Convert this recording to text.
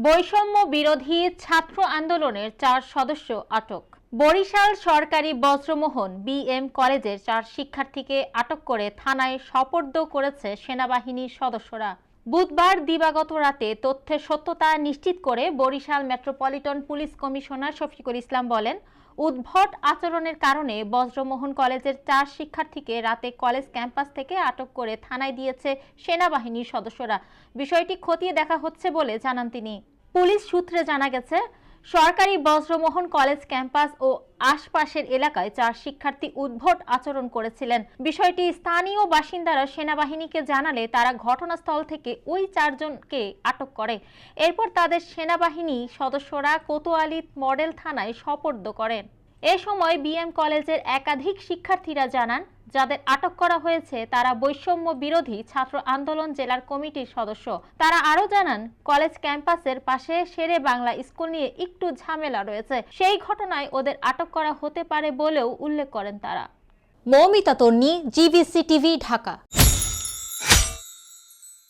বৈষম্য বিরোধী ছাত্র আন্দোলনের 4 সদস্য আটক। বরিশাল সরকারি বজ্রমোহন বিএম কলেজের 4 শিক্ষার্থীকে আটক করে থানায় সোপর্দ করেছে সেনাবাহিনীর সদস্যরা। বুধবার দিবাগত রাতে তথ্যের সত্যতা নিশ্চিত করে Barishal metropolitan police commissioner Shafiqul Islam বলেন, উদ্ভট আচরণের কারণে বজ্রমোহন কলেজের 4 শিক্ষার্থীকে রাতে কলেজ ক্যাম্পাস থেকে আটক করে থানায় দিয়েছে সেনাবাহিনীর সদস্যরা। বিষয়টি খতিয়ে দেখা হচ্ছে বলে জানান তিনি। পুলিশ সূত্রে জানা গেছে, সরকারি বজ্রমোহন কলেজ ক্যাম্পাস ও আশপাশের এলাকায় 4 শিক্ষার্থী উদ্ভট আচরণ করেছিলেন। বিষয়টি স্থানীয় বাসিন্দারা সেনাবাহিনীকে জানালে তারা ঘটনাস্থল থেকে ওই 4 জনকে আটক করে। এরপর তাদের সেনাবাহিনী সদস্যরা কোতোয়ালি মডেল থানায় সোপর্দ করেন। এ সময় বিএম কলেজের একাধিক শিক্ষার্থীরা জানান, যাদের আটক করা হয়েছে তারা বৈষম্য বিরোধী ছাত্র আন্দোলন জেলার কমিটির সদস্য। তারা আরো জানান, কলেজ ক্যাম্পাসের পাশে শেরে বাংলা স্কুল নিয়ে একটু ঝামেলা রয়েছে, সেই ঘটনায় ওদের আটক করা হতে পারে বলেও উল্লেখ করেন তারা। মৌমিতা তন্নি, জিবিসি টিভি, ঢাকা।